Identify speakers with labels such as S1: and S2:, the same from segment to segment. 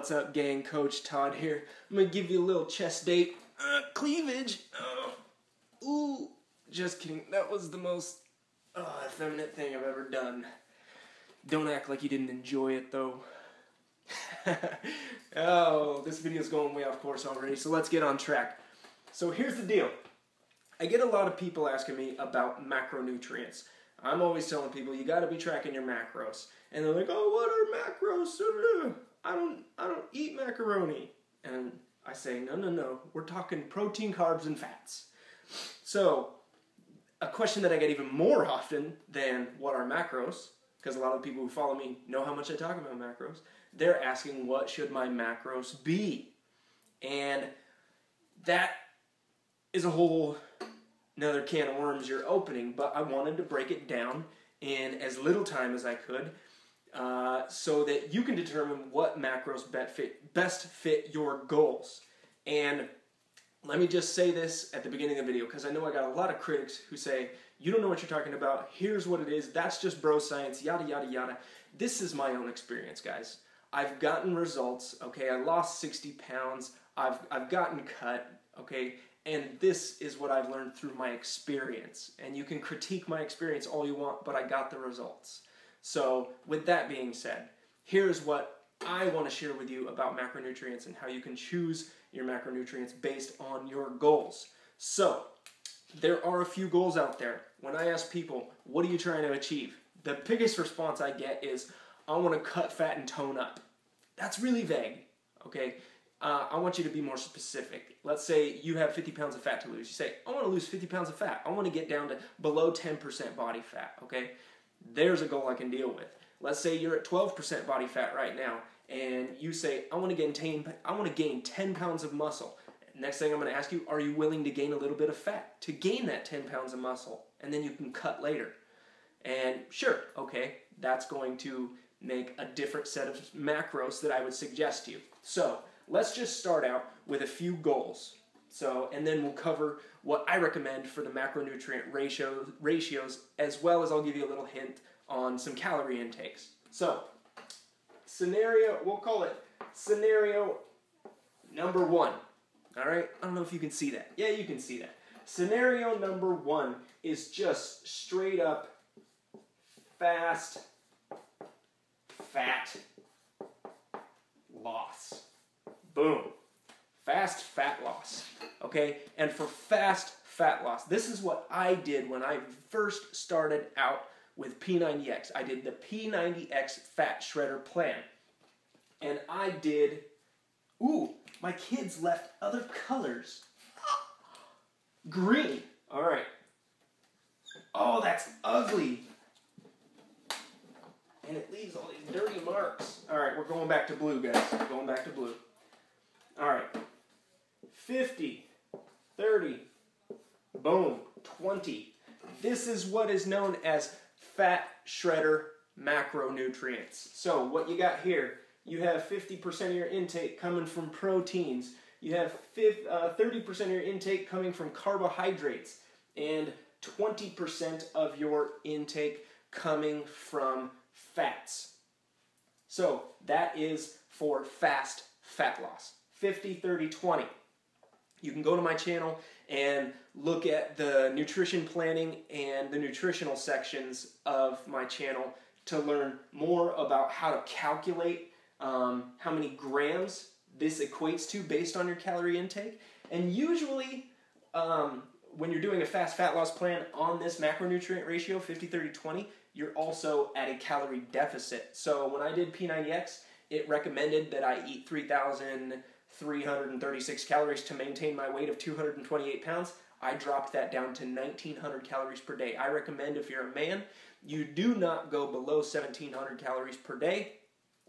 S1: What's up, gang? Coach Todd here. I'm gonna give you a little chest date. Cleavage. Ooh, just kidding. That was the most effeminate thing I've ever done. Don't act like you didn't enjoy it, though. Oh, this video's going way off course already, so let's get on track. So here's the deal. I get a lot of people asking me about macronutrients. I'm always telling people you got to be tracking your macros, and they're like, "Oh, what are macros? I don't eat macaroni." And I say, no. We're talking protein, carbs, and fats. So a question that I get even more often than what are macros, because a lot of people who follow me know how much I talk about macros, they're asking, what should my macros be? And that is a whole another can of worms you're opening, but I wanted to break it down in as little time as I could so that you can determine what macros best fit your goals. And let me just say this at the beginning of the video, because I know I got a lot of critics who say, you don't know what you're talking about, here's what it is, that's just bro science, yada, yada, yada. This is my own experience, guys. I've gotten results, okay? I lost 60 pounds, I've gotten cut, okay? And this is what I've learned through my experience. And you can critique my experience all you want, but I got the results. So with that being said, here's what I want to share with you about macronutrients and how you can choose your macronutrients based on your goals. So there are a few goals out there. When I ask people, what are you trying to achieve? The biggest response I get is, I want to cut fat and tone up. That's really vague, okay? I want you to be more specific. Let's say you have 50 pounds of fat to lose. You say, I want to lose 50 pounds of fat. I want to get down to below 10% body fat, okay? There's a goal I can deal with. Let's say you're at 12% body fat right now, and you say, I want to gain 10 pounds of muscle. Next thing I'm going to ask you, are you willing to gain a little bit of fat to gain that 10 pounds of muscle? And then you can cut later. And sure, okay, that's going to make a different set of macros that I would suggest to you. So let's just start out with a few goals. And then we'll cover what I recommend for the macronutrient ratios, as well as I'll give you a little hint on some calorie intakes. So, we'll call it scenario number 1. All right? I don't know if you can see that. Yeah, you can see that. Scenario number 1 is just straight up fast fat loss. Boom. Fast fat loss. Okay? And for fast fat loss, this is what I did when I first started out with P90X. I did the P90X Fat Shredder Plan. And I did, my kids left other colors. Green. All right. Oh, that's ugly. And it leaves all these dirty marks. All right, we're going back to blue, guys. Going back to blue. All right. 50, 30, boom, 20. This is what is known as fat shredder macronutrients. So what you got here, you have 50% of your intake coming from proteins. You have 30% of your intake coming from carbohydrates, and 20% of your intake coming from fats. So that is for fast fat loss. 50, 30, 20. You can go to my channel and look at the nutrition planning and the nutritional sections of my channel to learn more about how to calculate how many grams this equates to based on your calorie intake. And usually, when you're doing a fast fat loss plan on this macronutrient ratio, 50, 30, 20, you're also at a calorie deficit. So when I did P90X, it recommended that I eat 3,336 calories to maintain my weight of 228 pounds. I dropped that down to 1,900 calories per day. I recommend if you're a man, you do not go below 1,700 calories per day.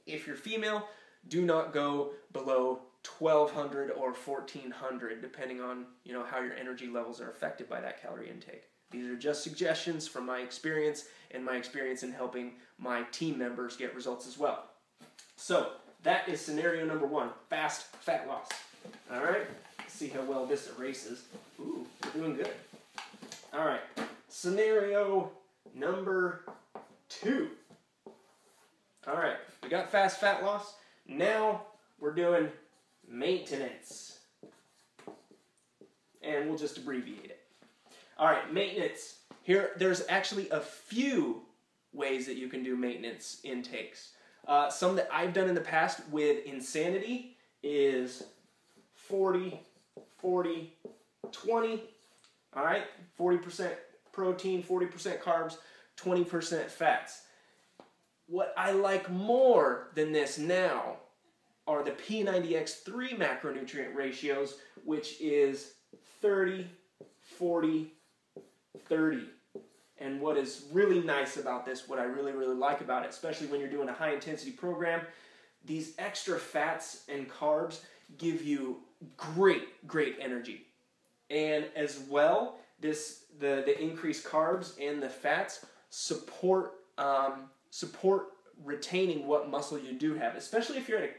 S1: If you're female, do not go below 1,200 or 1,400, depending on how your energy levels are affected by that calorie intake. These are just suggestions from my experience and my experience in helping my team members get results as well. So that is scenario number 1, fast fat loss. All right, let's see how well this erases. Ooh, we're doing good. All right, scenario number 2. All right, we got fast fat loss. Now we're doing maintenance. And we'll just abbreviate it. All right, maintenance. Here, there's actually a few ways that you can do maintenance intakes. Some that I've done in the past with Insanity is 40, 40, 20. All right, 40% protein, 40% carbs, 20% fats. What I like more than this now are the P90X3 macronutrient ratios, which is 30, 40, 30. And what is really nice about this, what I really, really like about it, especially when you're doing a high-intensity program, these extra fats and carbs give you great, great energy. And as well, the increased carbs and the fats support retaining what muscle you do have, especially if you're at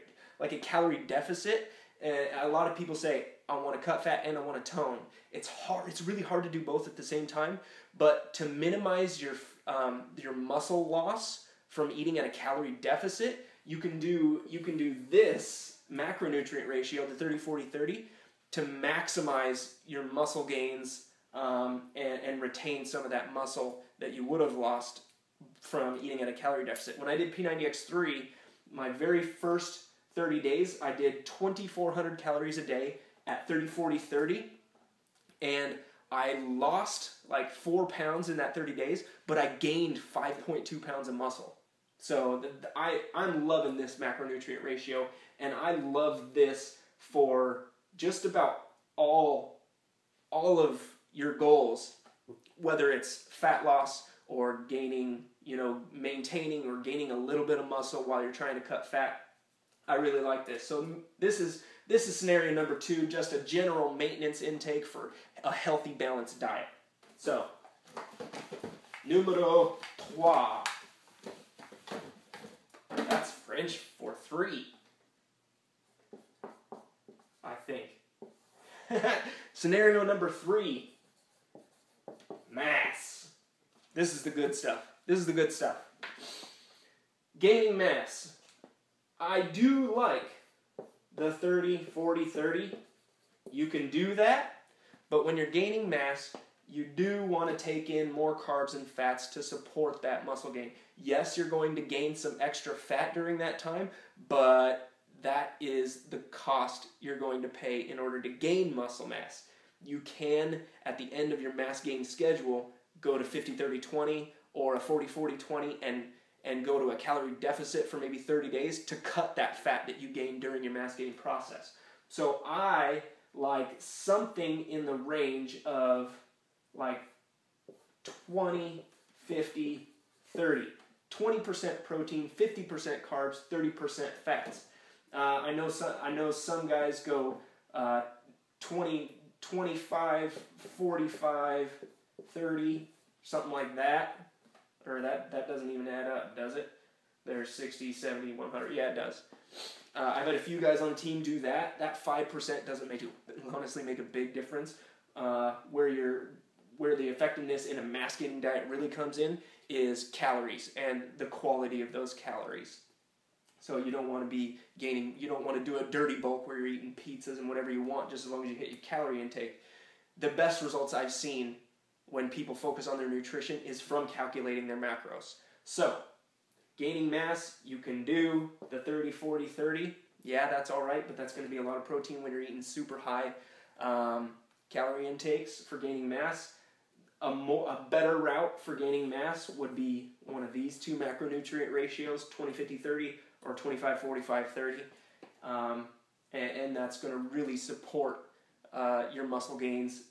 S1: a calorie deficit. A lot of people say, I want to cut fat and I want to tone. It's hard. It's really hard to do both at the same time. But to minimize your muscle loss from eating at a calorie deficit, you can do this macronutrient ratio, the 30-40-30, to maximize your muscle gains and retain some of that muscle that you would have lost from eating at a calorie deficit. When I did P90X3, my very first 30 days, I did 2,400 calories a day at 30-40-30, and I lost like 4 pounds in that 30 days, but I gained 5.2 pounds of muscle. So I'm loving this macronutrient ratio, and I love this for just about all of your goals, whether it's fat loss or gaining, maintaining or gaining a little bit of muscle while you're trying to cut fat. I really like this. So this is scenario number 2, just a general maintenance intake for a healthy, balanced diet. So, numero 3. That's French for 3, I think. Scenario number 3, mass. This is the good stuff. This is the good stuff. Gaining mass. I do like the 30-40-30. You can do that, but when you're gaining mass, you do want to take in more carbs and fats to support that muscle gain. Yes, you're going to gain some extra fat during that time, but that is the cost you're going to pay in order to gain muscle mass. You can, at the end of your mass gain schedule, go to 50-30-20 or a 40-40-20 and go to a calorie deficit for maybe 30 days to cut that fat that you gained during your mass gain process. So I like something in the range of like 20, 50, 30. 20% protein, 50% carbs, 30% fats. I know some guys go 20, 25, 45, 30, something like that. Or that doesn't even add up, does it? There's 60, 70, 100. Yeah, it does. I've had a few guys on the team do that. That 5% doesn't honestly make a big difference. Where the effectiveness in a mass gaining diet really comes in is calories and the quality of those calories. So you don't want to be gaining, you don't want to do a dirty bulk where you're eating pizzas and whatever you want just as long as you hit your calorie intake. The best results I've seen when people focus on their nutrition is from calculating their macros. So, gaining mass, you can do the 30-40-30. Yeah, that's all right, but that's going to be a lot of protein when you're eating super high calorie intakes for gaining mass. A better route for gaining mass would be one of these 2 macronutrient ratios, 20-50-30 or 25-45-30. And that's going to really support your muscle gains.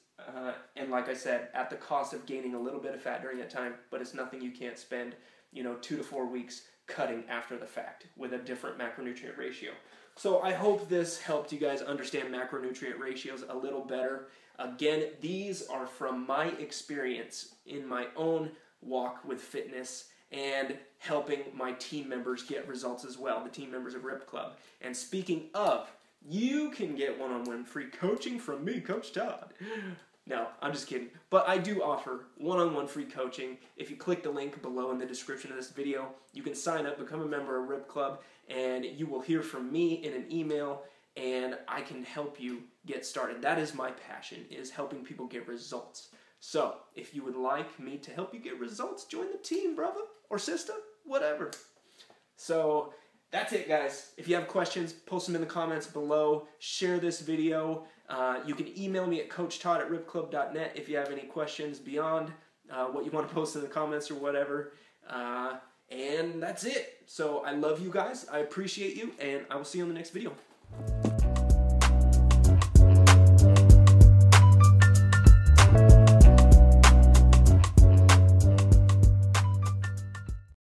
S1: And like I said, at the cost of gaining a little bit of fat during that time, but it's nothing you can't spend, 2 to 4 weeks cutting after the fact with a different macronutrient ratio. So I hope this helped you guys understand macronutrient ratios a little better. Again, these are from my experience in my own walk with fitness and helping my team members get results as well, the team members of Ripped Club. And speaking of, you can get one-on-one free coaching from me, Coach Todd. No, I'm just kidding. But I do offer one-on-one free coaching. If you click the link below in the description of this video, you can sign up, become a member of Rip Club, and you will hear from me in an email, and I can help you get started. That is my passion, is helping people get results. So, if you would like me to help you get results, join the team, brother or sister, whatever. So, that's it, guys. If you have questions, post them in the comments below. Share this video. You can email me at coachtodd@rippedclub.net if you have any questions beyond what you want to post in the comments or whatever. And that's it. So I love you guys. I appreciate you, and I will see you on the next video.